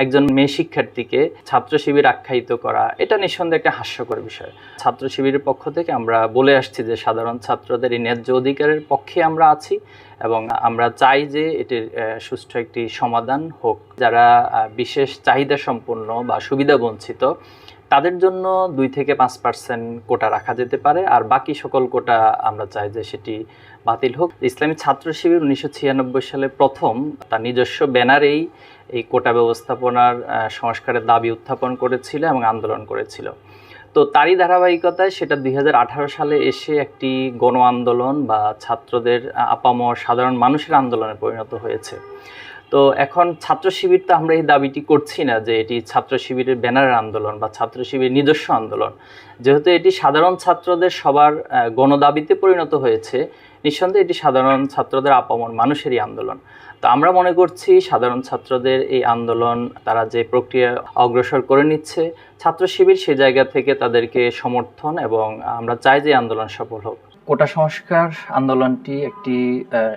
একজন মেয়ে শিক্ষার্থীকে ছাত্র শিবির আখ্যায়িত করা এটা নিঃসন্দেহে একটা হাস্যকর বিষয়। ছাত্র শিবিরের পক্ষ থেকে আমরা বলে আসছি যে সাধারণ ছাত্রদের এই ন্যায্য অধিকারের পক্ষে আমরা আছি এবং আমরা চাই যে এটির সুষ্ঠু একটি সমাধান হোক। যারা বিশেষ চাহিদা সম্পন্ন বা সুবিধা বঞ্চিত তাদের জন্য 2 থেকে 5% কোটা রাখা যেতে পারে, আর বাকি সকল কোটা আমরা চাই যে সেটি বাতিল হোক। ইসলামী ছাত্র শিবির 1996 সালে প্রথম তার নিজস্ব ব্যানারেই এই কোটা ব্যবস্থাপনার সংস্কারের দাবি উত্থাপন করেছিল এবং আন্দোলন করেছিল। তো তারই ধারাবাহিকতায় সেটা 2018 সালে এসে একটি গণ আন্দোলন বা ছাত্রদের আপামর সাধারণ মানুষের আন্দোলনে পরিণত হয়েছে। তো এখন ছাত্র শিবির তো আমরা এই দাবিটি করছি না যে এটি ছাত্র শিবিরের ব্যানারের আন্দোলন বা ছাত্র শিবিরের নিজস্ব আন্দোলন। যেহেতু এটি সাধারণ ছাত্রদের সবার গণদাবিতে পরিণত হয়েছে, নিঃসন্দেহে এটি সাধারণ ছাত্রদের আপামর মানুষেরই আন্দোলন। তো আমরা মনে করছি সাধারণ ছাত্রদের এই আন্দোলন তারা যে প্রক্রিয়া অগ্রসর করে নিচ্ছে, ছাত্র শিবির সে জায়গা থেকে তাদেরকে সমর্থন এবং আমরা চাই যে আন্দোলন সফল হোক। কোটা সংস্কার আন্দোলনটি একটি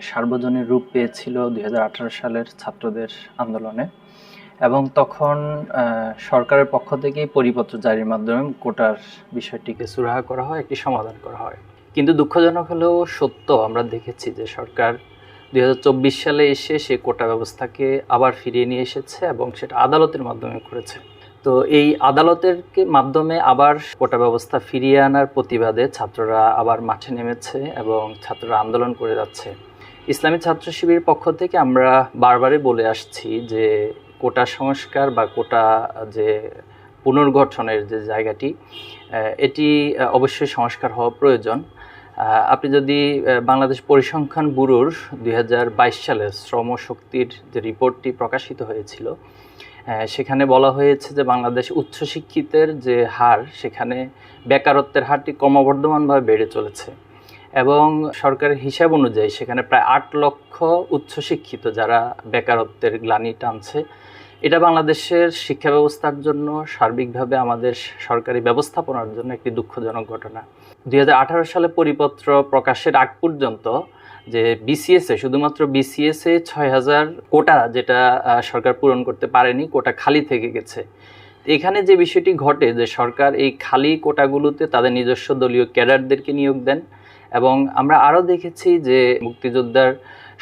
সার্বজনীন রূপ পেয়েছিল 2018 সালের ছাত্রদের আন্দোলনে, এবং তখন সরকারের পক্ষ থেকেই পরিপত্র জারির মাধ্যমে কোটার বিষয়টিকে সুরাহা করা হয়, একটি সমাধান করা হয়। কিন্তু দুঃখজনক হলেও সত্য, আমরা দেখেছি যে সরকার 2024 সালে এসে সে কোটা ব্যবস্থাকে আবার ফিরিয়ে নিয়ে এসেছে এবং সেটা আদালতের মাধ্যমে করেছে। তো এই আদালতের মাধ্যমে আবার কোটা ব্যবস্থা ফিরিয়ে আনার প্রতিবাদে ছাত্ররা আবার মাঠে নেমেছে এবং ছাত্ররা আন্দোলন করে যাচ্ছে। ইসলামী ছাত্র শিবিরের পক্ষ থেকে আমরা বারবারই বলে আসছি যে কোটা সংস্কার বা কোটা যে পুনর্গঠনের যে জায়গাটি, এটি অবশ্যই সংস্কার হওয়া প্রয়োজন। আপনি যদি বাংলাদেশ পরিসংখ্যান ব্যুরোর 2022 সালে শ্রমশক্তির যে রিপোর্টটি প্রকাশিত হয়েছিল, সেখানে বলা হয়েছে যে বাংলাদেশ উচ্চশিক্ষিতের যে হার, সেখানে বেকারত্বের হারটি ক্রমবর্ধমানভাবে বেড়ে চলেছে এবং সরকারের হিসাব অনুযায়ী সেখানে প্রায় 8 লক্ষ উচ্চশিক্ষিত যারা বেকারত্বের গ্লানি টানছে। এটা বাংলাদেশের শিক্ষা ব্যবস্থার জন্য, সার্বিকভাবে আমাদের সরকারি ব্যবস্থাপনার জন্য একটি দুঃখজনক ঘটনা। 2018 সালে পরিপত্র প্রকাশের আগ পর্যন্ত যে বিসিএসএ, শুধুমাত্র বিসিএসএ 6000 কোটা যেটা সরকার পূরণ করতে পারেনি, কোটা খালি থেকে গেছে। এখানে যে বিষয়টি ঘটে যে সরকার এই খালি কোটাগুলোতে তাদের নিজস্ব দলীয় ক্যাডারদেরকে নিয়োগ দেন, এবং আমরা আরও দেখেছি যে মুক্তিযোদ্ধার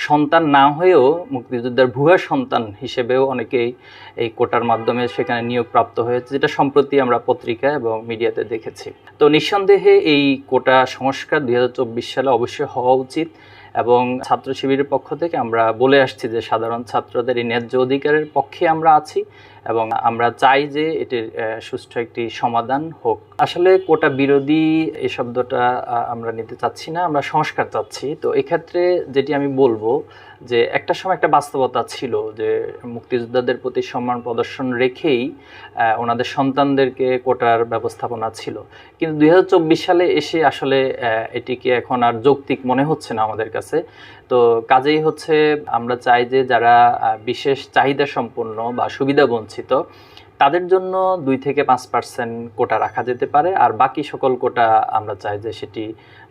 সন্তান না হয়েও মুক্তিযোদ্ধার ভুয়া সন্তান হিসেবেও অনেকেই এই কোটার মাধ্যমে সেখানে নিয়োগপ্রাপ্ত হয়েছে, যেটা সম্প্রতি আমরা পত্রিকা এবং মিডিয়াতে দেখেছি। তো নিঃসন্দেহে এই কোটা সংস্কার 2024 সালে অবশ্যই হওয়া উচিত এবং ছাত্র শিবিরের পক্ষ থেকে আমরা বলে আসছি যে সাধারণ ছাত্রদের এই ন্যায্য অধিকারের পক্ষে আমরা আছি এবং আমরা চাই যে এটির সুষ্ঠু একটি সমাধান হোক। আসলে কোটা বিরোধী এই শব্দটা আমরা নিতে চাচ্ছি না, আমরা সংস্কার চাচ্ছি। তো এক্ষেত্রে যেটি আমি বলবো যে একটা সময় একটা বাস্তবতা ছিল যে মুক্তিযোদ্ধাদের প্রতি সম্মান প্রদর্শন রেখেই ওনাদের সন্তানদেরকে কোটার ব্যবস্থাপনা ছিল, কিন্তু 2024 সালে এসে আসলে এটিকে এখন আর যৌক্তিক মনে হচ্ছে না আমাদের কাছে। তো কাজেই হচ্ছে আমরা চাই যে যারা বিশেষ চাহিদা সম্পন্ন বা সুবিধা বঞ্চিত তাদের জন্য 2 থেকে 5% কোটা রাখা যেতে পারে, আর বাকি সকল কোটা আমরা চাই যে সেটি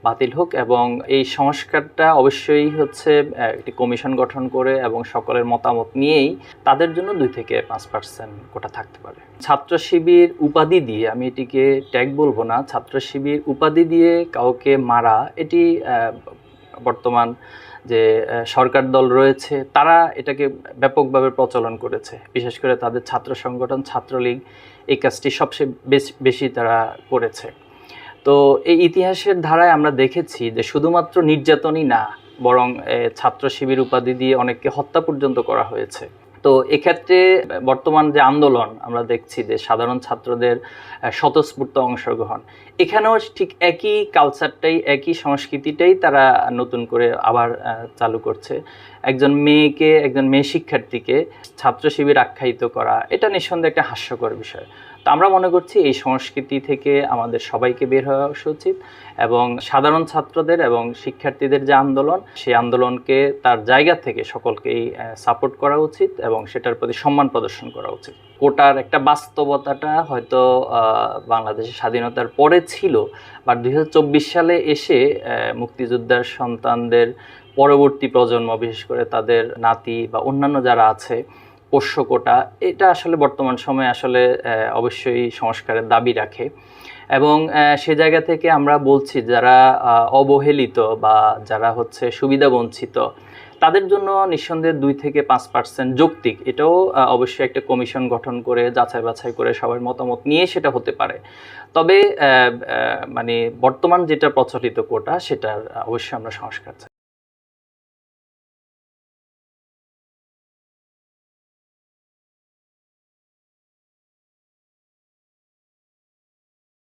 বাতিল হোক। এবং এই সংস্কারটা অবশ্যই হচ্ছে একটি কমিশন গঠন করে এবং সকলের মতামত নিয়েই তাদের জন্য 2 থেকে 5% কোটা থাকতে পারে। ছাত্র শিবির উপাধি দিয়ে, আমি এটিকে ট্যাগ বলবো না, ছাত্র শিবির উপাধি দিয়ে কাউকে মারা, এটি বর্তমান যে সরকার দল রয়েছে তারা এটাকে ব্যাপকভাবে প্রচলন করেছে, বিশেষ করে তাদের ছাত্র সংগঠন ছাত্রলীগ এই কাজটি সবচেয়ে বেশি তারা করেছে। তো এই ইতিহাসের ধারায় আমরা দেখেছি যে শুধুমাত্র নির্যাতনই না, বরং ছাত্র শিবির উপাধি দিয়ে অনেককে হত্যা পর্যন্ত করা হয়েছে। তো এক্ষেত্রে বর্তমান যে আন্দোলন আমরা দেখছি যে সাধারণ ছাত্রদের স্বতঃস্ফূর্ত অংশগ্রহণ, এখানেও ঠিক একই কালচারটাই, একই সংস্কৃতিটাই তারা নতুন করে আবার চালু করছে। একজন মেয়ে শিক্ষার্থীকে ছাত্র শিবির আখ্যায়িত করা, এটা নিঃসন্দেহে একটা হাস্যকর বিষয়। তো আমরা মনে করছি এই সংস্কৃতি থেকে আমাদের সবাইকে বের হওয়া উচিত এবং সাধারণ ছাত্রদের এবং শিক্ষার্থীদের যে আন্দোলন, সেই আন্দোলনকে তার জায়গা থেকে সকলকেই সাপোর্ট করা উচিত এবং সেটার প্রতি সম্মান প্রদর্শন করা উচিত। কোটার একটা বাস্তবতাটা হয়তো বাংলাদেশের স্বাধীনতার পরে ছিল, বাট 2024 সালে এসে মুক্তিযোদ্ধার সন্তানদের পরবর্তী প্রজন্ম, বিশেষ করে তাদের নাতি বা অন্যান্য যারা আছে, পোষ্য কোটা, এটা আসলে বর্তমান সময়ে আসলে অবশ্যই সংস্কারের দাবি রাখে। এবং সে জায়গা থেকে আমরা বলছি যারা অবহেলিত বা যারা হচ্ছে সুবিধা বঞ্চিত, তাদের জন্য নিঃসন্দেহে 2 থেকে 5% যৌক্তিক। এটাও অবশ্যই একটা কমিশন গঠন করে যাচাই বাছাই করে সবার মতামত নিয়ে সেটা হতে পারে। তবে মানে বর্তমান যেটা প্রচলিত কোটা, সেটার অবশ্যই আমরা সংস্কার চাই।